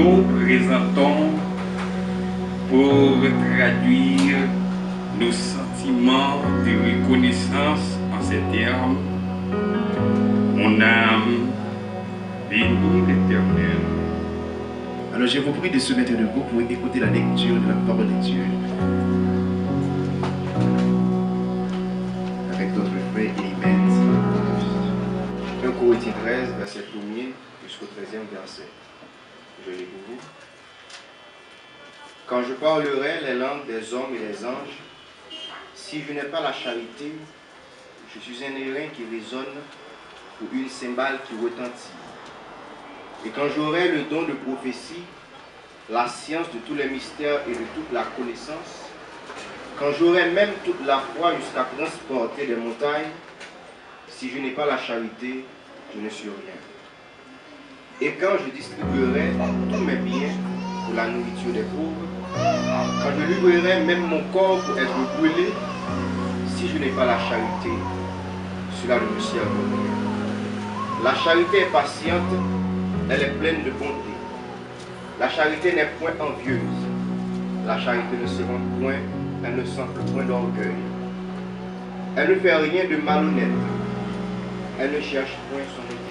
nous présentons pour traduire nos sentiments de reconnaissance en ces termes. Mon âme bénit l'Éternel. Alors je vous prie de se mettre debout pour écouter la lecture de la parole de Dieu. Avec notre frère Élimène. 1 Corinthiens 13, verset 1er jusqu'au 13e verset. Je lis pour vous. Quand je parlerai les langues des hommes et des anges, si je n'ai pas la charité, je suis un airain qui résonne ou une cymbale qui retentit. Et quand j'aurai le don de prophétie, la science de tous les mystères et de toute la connaissance, quand j'aurai même toute la foi jusqu'à transporter des montagnes, si je n'ai pas la charité, je ne suis rien. Et quand je distribuerai tous mes biens pour la nourriture des pauvres, quand je livrerai même mon corps pour être brûlé, si je n'ai pas la charité, cela ne me sert de rien. La charité est patiente, elle est pleine de bonté. La charité n'est point envieuse. La charité ne se rend point, elle ne s'enfle point d'orgueil. Elle ne fait rien de malhonnête. Elle ne cherche point son intérêt.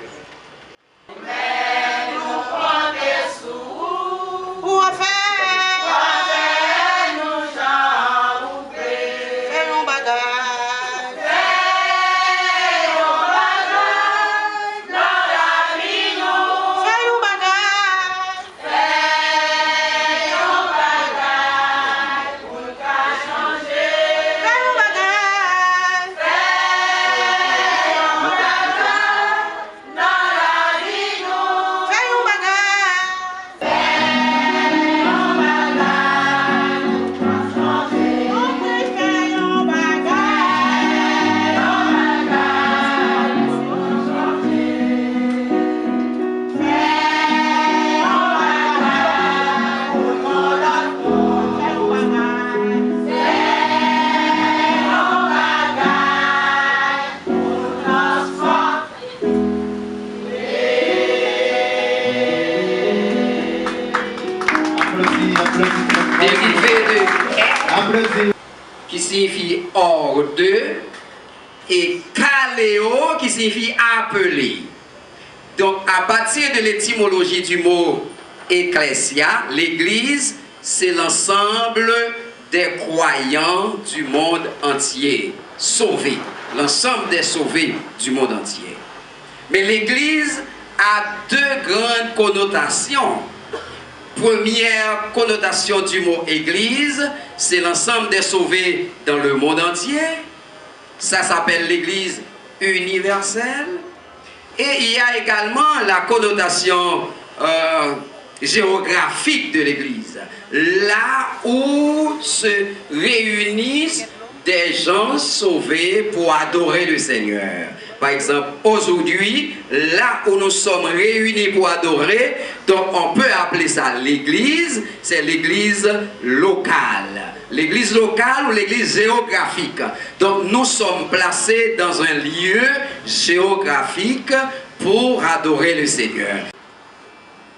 Qui signifie hors de, et kaléo qui signifie appeler. Donc à partir de l'étymologie du mot ecclésia, l'église, c'est l'ensemble des croyants du monde entier, sauvés, l'ensemble des sauvés du monde entier. Mais l'église a deux grandes connotations. Première connotation du mot église, c'est l'ensemble des sauvés dans le monde entier. Ça s'appelle l'église universelle. Et il y a également la connotation géographique de l'église. Là où se réunissent des gens sauvés pour adorer le Seigneur. Par exemple, aujourd'hui, là où nous sommes réunis pour adorer, donc on peut appeler ça l'église, c'est l'église locale. L'église locale ou l'église géographique. Donc nous sommes placés dans un lieu géographique pour adorer le Seigneur.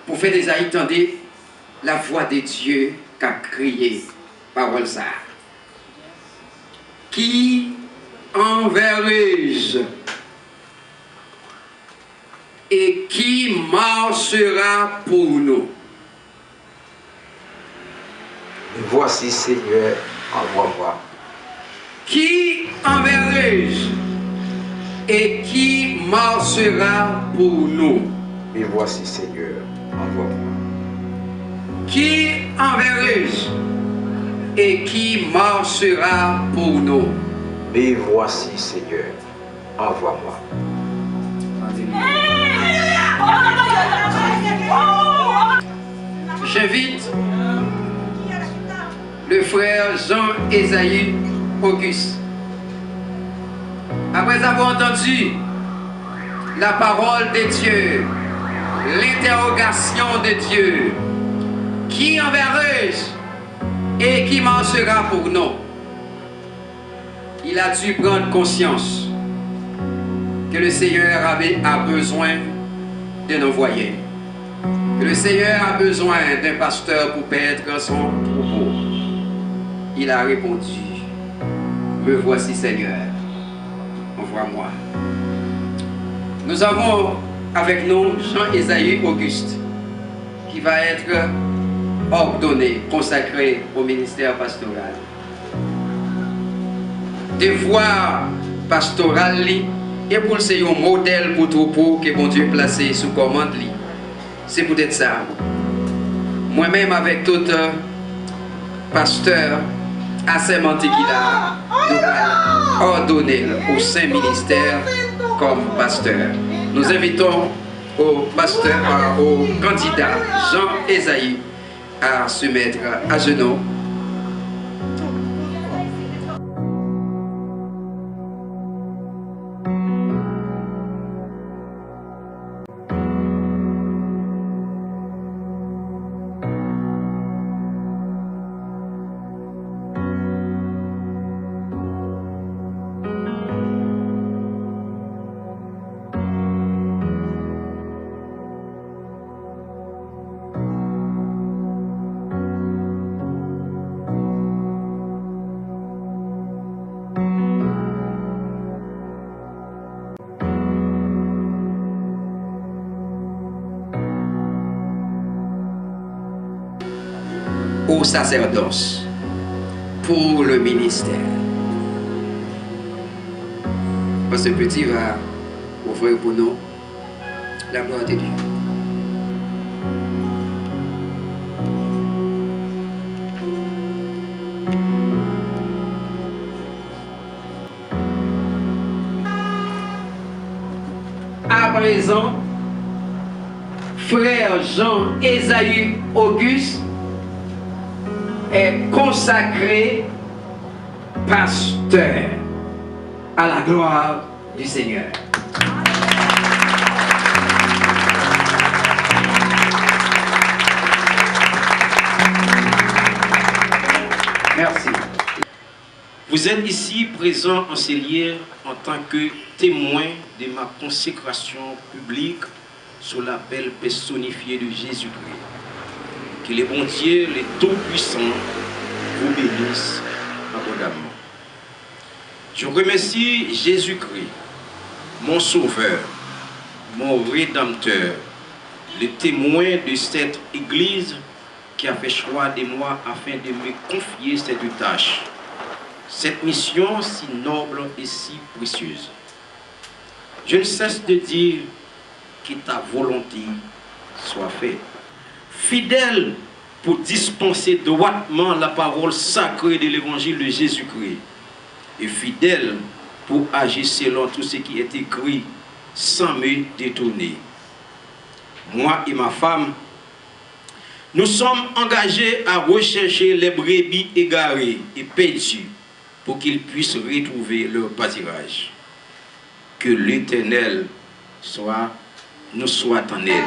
Pour faire des aïs, attendez la voix de Dieu qu'a crié, parole ça. Qui enverrai-je et qui marchera pour nous? Voici, Seigneur, envoie-moi. Qui enverrai-je et qui marchera pour nous? Et voici, Seigneur, envoie-moi. Qui enverrai-je et qui marchera pour nous? Et voici, Seigneur, envoie-moi. J'invite le frère Jean-Esaïe Auguste. Après avoir entendu la parole de Dieu, l'interrogation de Dieu, qui enverrai-je et qui marchera pour nous? Il a dû prendre conscience que le Seigneur a besoin de nous envoyer. Le Seigneur a besoin d'un pasteur pour paître son troupeau. Il a répondu, me voici Seigneur, envoie-moi. Nous avons avec nous Jean-Ésaïe Auguste, qui va être ordonné, consacré au ministère pastoral. Devoir pastoral, et pour le c'est un modèle pour troupeau que bon Dieu placé sous commande. C'est peut-être ça. Moi-même avec tout pasteur assermenté qu'il a, nous allons ordonner au Saint-Ministère comme pasteur. Nous invitons au pasteur, au candidat Jean-Ésaïe à se mettre à genoux. Au sacerdoce pour le ministère. Parce que petit va offrir pour nous la gloire de Dieu. À présent, frère Jean-Ésaïe Auguste est consacré pasteur à la gloire du Seigneur. Merci. Vous êtes ici présent en ces lieux en tant que témoin de ma consécration publique sous l'appel personnifié de Jésus-Christ. Que le bon Dieu, le Tout-Puissant, vous bénisse abondamment. Je remercie Jésus-Christ, mon Sauveur, mon Rédempteur, le témoin de cette Église qui a fait choix de moi afin de me confier cette tâche, cette mission si noble et si précieuse. Je ne cesse de dire que ta volonté soit faite. Fidèle pour dispenser droitement la parole sacrée de l'évangile de Jésus-Christ et fidèle pour agir selon tout ce qui est écrit sans me détourner. Moi et ma femme, nous sommes engagés à rechercher les brebis égarées et perdues pour qu'ils puissent retrouver leur pâturage. Que l'Éternel nous soit en aide.